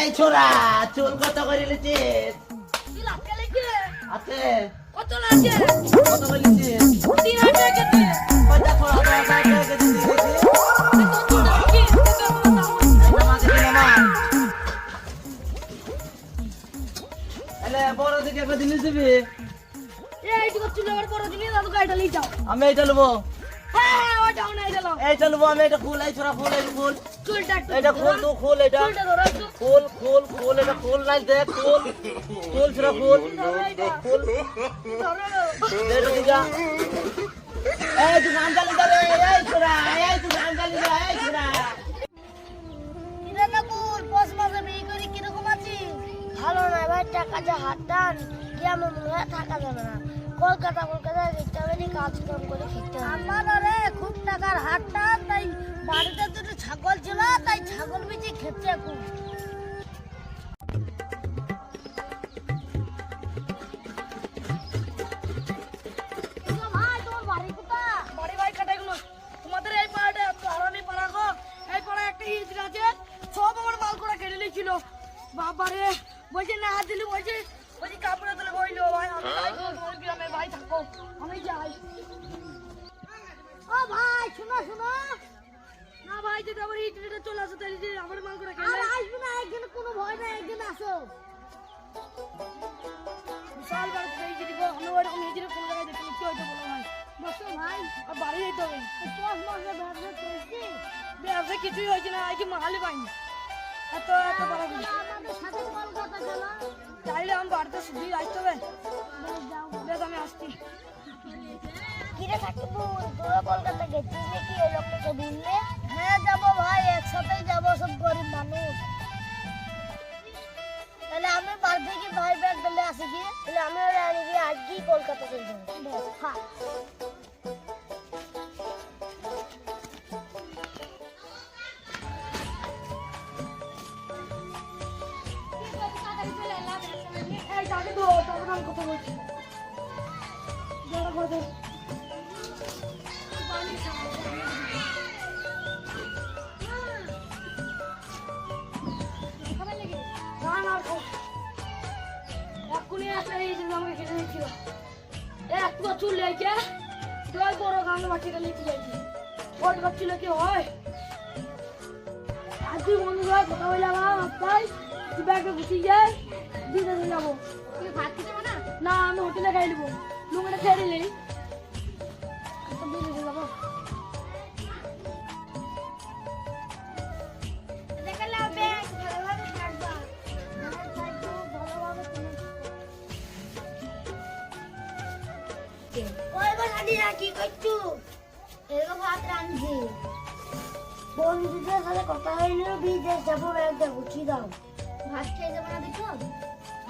এই ছোড়া চুল কত করে লিছিস? তুই লাটকে লেগে আছে কত লাগে কত করে লিছিস? 3000 টাকা দিয়ে কয়টা ছোড়া টাকা টাকা দিছিস? তো নাকি এটা মাঝে কিনা মার এলে বড় দিকে একটা জিনিস দিবি এই তুই চুল আবার বড় দিনে দাদু গাড়িটা নিয়ে যাও আমি এইটা নেবো হ্যাঁ ওটা না এটা নাও এইটা নেবো আমি এটা ফুল এই ছোড়া ফুল এই ফুল চুলটা একটু এটা ফুল তুই ফুল এটা চুলটা ধরো একটু ফুল ফুল ফুল এটা ফুল নাই দেখ ফুল ফুল ছোড়া ফুল ফুল এটা দিগা এই তুই গান চালি দে এই ছোড়া এই তুই গান চালি দে এই ছোড়া এটা না কুল বস মাসে বিয়ে করি কি রকম আছিস ভালো না ভাই টাকা যা হাত টান কি আমার মনে হয় থাকা যাবে না কলকাতা যেতে হবে নি কাজ কাম করে খেতে হবে আমার আরে খুব টাকার হাত টান তাই বাড়িতে দুটো ছাগল ছিল তাই ছাগল বেচে খেতে এখন ভাই তোমার বাড়ি কোথায় বাড়ি ভাই কাটাই গুলো তোমাদের এই পাড়াটা এত আরামে পাড়া গো এই পাড়ায় একটা হিজড় আছে সব আমার মাল করে কেটে নিয়েছিল বাবারে বলছে না হাত দিলি বলছে কাপড়ে তুলে বইলো ভাই আমি যাই গো তোমার গ্রামে ভাই থাকো আমি যাই ও ভাই শোনো শোনো না ভাই যদি আবার ইন্টারনেটে চলে আসো তাহলে যে আমার মাল করে কেটে আর আসবে না একদিন কোনো ভয় নাই একদিন আসো বিশাল বড় এই যে দেখো আমি ওরকম হিজড়ে কোন জায়গায় দেখতে কি হইতো বলো ভাই বসো ভাই আর বাড়ি যেতে হবে তোর মাসে ব্যবসা চলছে ব্যবসা কিছুই হয়েছে না এই কি মালই পাইনি এত এত বড় কিছু আমাদের সাথে কলকাতা চলো তাইলে আমি বাড়িতে শুধু আসতে হবে বেশ আমি আসছি কিরে থাকিব তোরা কলকাতা গেছিস নাকি ওই লোকটাকে বললে হ্যাঁ যাবো ভাই একসাথেই যাবো সব গরিব মানুষ তাহলে আমি বাড়ি থেকে ভাই ব্যাগ দিলে আসি কি তাহলে আমি ওরা আনি গিয়ে আজকেই কলকাতা চলে যাবো বেশ হ্যাঁ এই যাবে তো তারপর আমি কথা বলছি যারা কথা এক্ষুনি একটা এই যে আমাকে কেটে দিচ্ছিল এক বছর লেগে জয় বড় গান বাচ্চাটা লিখে যাইছি ভোট করছিল কি হয় আর তুই বন্ধু হয় কথা বলে আমার তাই তুই ব্যাগটা গুছিয়ে যায় দিতে যাবো তুই ভাত খেতে না না আমি হোটেলে খাই নেবো লুঙ্গিটা খেয়ে দিলি যাবো কি করছো এরকম ভাত রাঁধছি বন্ধুদের সাথে কথা হইলো বিদেশ যাবো ব্যাগটা গুছিয়ে দাও ভাত খেয়ে যাবো না দেখো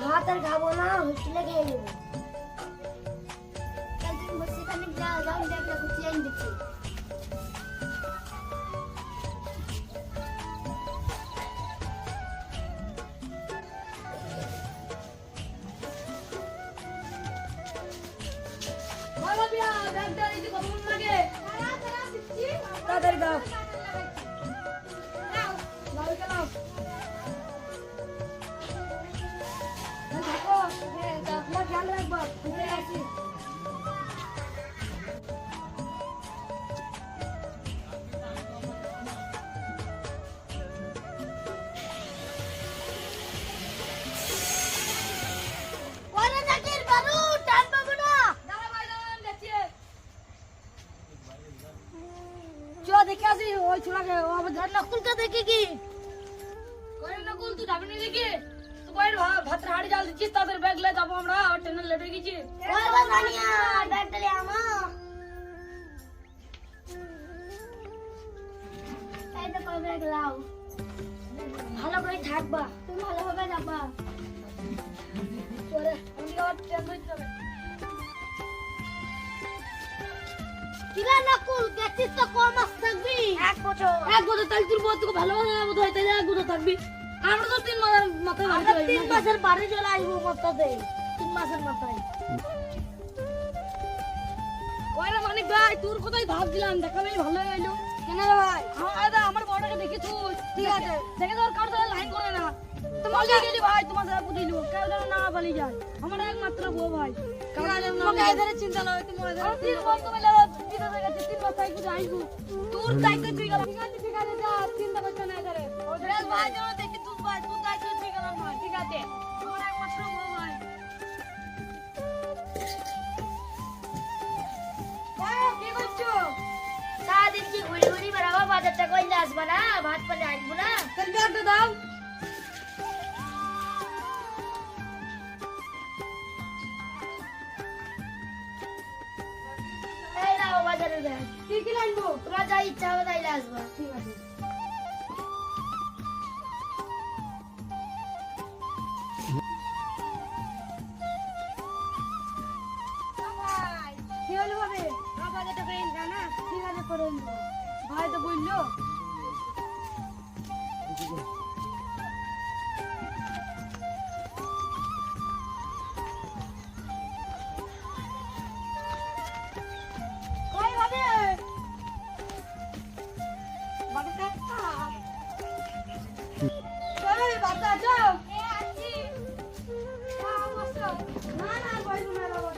ভাত আর খাবো না হোটেলে খেয়ে নেবো কাল তুমি বসে খানে যাও ব্যাগটা গুছিয়ে এনে দিচ্ছি ব্যাগটা দিতে কতক্ষণ লাগে তাড়াতাড়ি দাও খেয়াল রাখবো আসি দেখে আসি ওই ছোড়াকে ও আবার ধর নকুলকে দেখে কি কই নকুল তুই যাবি না দেখি তুই কই ভাত হাড়ি জাল দিছিস তাদের ব্যাগ লে যাবো আমরা আর ট্রেনে লেট হয়ে গেছি ওই বাজানিয়া ব্যাগটা লে আমা এই তো কই ব্যাগ লাও ভালো করে থাকবা তুমি ভালোভাবে যাবা চলে আমি আবার ট্রেন ধরতে হবে কিরা নকুল গেছিস তো কম মাস থাকবি এক বছর তাহলে তোর বউ তোকে ভালোভাবে বোধ হয় তাহলে এক বছর থাকবি আমরা তো 3 মাসের মাথায় আমরা 3 মাসের বাড়ি চলে আসবো মাথাতে 3 মাসের মাথায় কয়রা মানিক ভাই তোর কোথায় ভাবছিলাম দেখাবেই ভালো হইলো কেন রে ভাই আমার বড়টাকে দেখি তুই ঠিক আছে দেখে তোর কার সাথে লাইন করে না তোমার গেলি ভাই তোমার সাথে পুতিয়ে নিব কেউ যেন না পালিয়ে যায় আমার একমাত্র বউ ভাই তোমাকে এধারে চিন্তা না হয় তোমার এধারে তিন বন্ধু মিলে বিদেশে গেছে 3 মাস থাকি যাইবো তোর দায়িত্ব তুই গেল ঠিক আছে যা চিন্তা করছ না এধারে ওদের ভাই যেন দেখি তুই ভাই তুই দায়িত্ব তুই গেল ভাই ঠিক আছে তোমার একমাত্র বউ ভাই কি করছো সারাদিন কি ঘুরি ঘুরি বেড়াবো বাজারটা কইলে আসবা না ভাত পানি আসবো না তাহলে ব্যাগটা দাও এই নাও বাজারে ব্যাগ কি কি আনবো তোমার যা ইচ্ছা হবে তাইলে আসবা ঠিক আছে কি হলো ভাবে বাজারটা করে না না ঠিক আছে করে নিব ভাই তো বললো কই ভাবে বাটা কই বাটা যাও এ আছি না না বইব না বাবা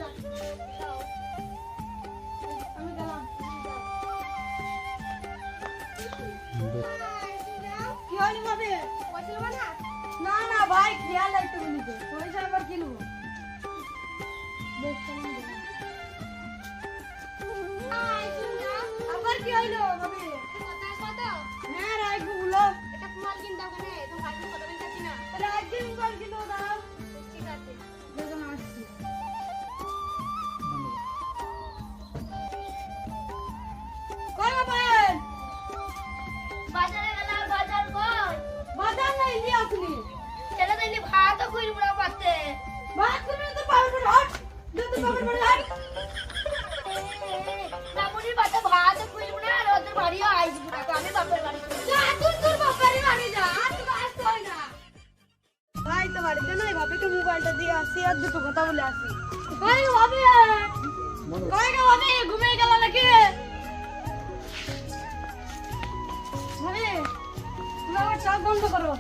আমি গেলাম কি হলো ভাবে পছন্দ না না না ভাই খেয়াল রাখতে বলিতে পয়সা আবার কিনবো দেখতে না আবার কি হইলো ভাবে কথা কত হ্যাঁ রাখবো বলো এটা কুমাল কিন দাও কেন তো ভাই কত দিন যাচ্ছি না তাহলে একদিন কল কিলো দাও ঠিক আছে দেখুন আসছি কই বাবেন বাজারে গেলাম বাজার কই বাজার নাই নিয়ে আসলি ছেলে দিলি ভাত কইরব না পাতে ভাত তুমি তো পাউডার হট দুধ পাউডার হট নামুনি পাতে ভাত কইরব না আর ওদের বাড়িও আইসব না আমি বাপের বাড়ি যা তুই তোর বাপের বাড়ি যা আর তো আসতে হয় না ভাই তো বাড়িতে নাই ভাবিকে মোবাইলটা দিয়ে আসি আর দুটো কথা বলে আসি কই ভাবি কই গো ভাবি ঘুমিয়ে গেল নাকি ভাবি তুমি আমার চোখ বন্ধ করো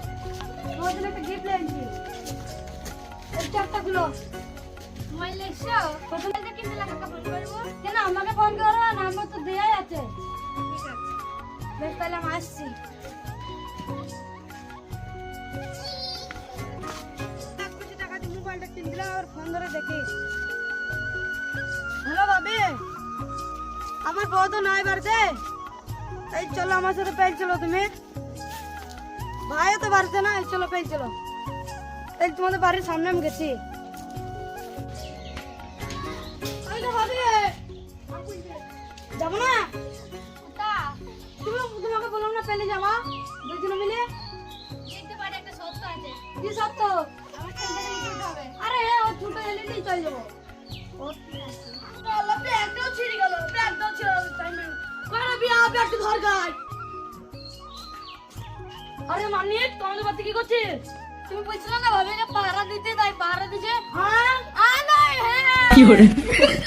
তোমার জন্য একটা গিফট এনেছি এই চোখটা খুলো মোবাইল লেখছো প্রথমে যে কিনতে লাগা ফোন করবো কেন আমাকে ফোন করো নাম্বার তো দেয়াই আছে ঠিক আছে বেশ তাহলে আমি আসছি কিছু টাকা দিয়ে মোবাইলটা কিনে দিলাম আর ফোন ধরে দেখি হ্যালো ভাবি আমার বউ তো নাই বাড়িতে এই চলো আমার সাথে পেল চলো তুমি ভাইও তো বাড়িতে না এই চলো পেল চলো এই তোমাদের বাড়ির সামনে আমি গেছি এই তো ভাবি যাবো না তা তুমি তোমাকে বললাম না পেলে যাওয়া দুজনে মিলে দেখতে পারে একটা সত্য আছে কি সত্য আমার ছেলে দিতে হবে আরে ও ছুটে এলেই চলে যাবো ও ঠিক আছে আল্লাহ ব্যাগটাও ছিঁড়ে গেল ব্যাগটাও ছিঁড়ে গেল টাইমে করে বিয়া ব্যাগটা ধর গায় আরে মানিক তোমাদের বাড়িতে কি করছিস তুমি বলছিলে না ভাবে যে পাহারা দিতে তাই পাহারা দিছে হ্যাঁ আ নাই হ্যাঁ কি hore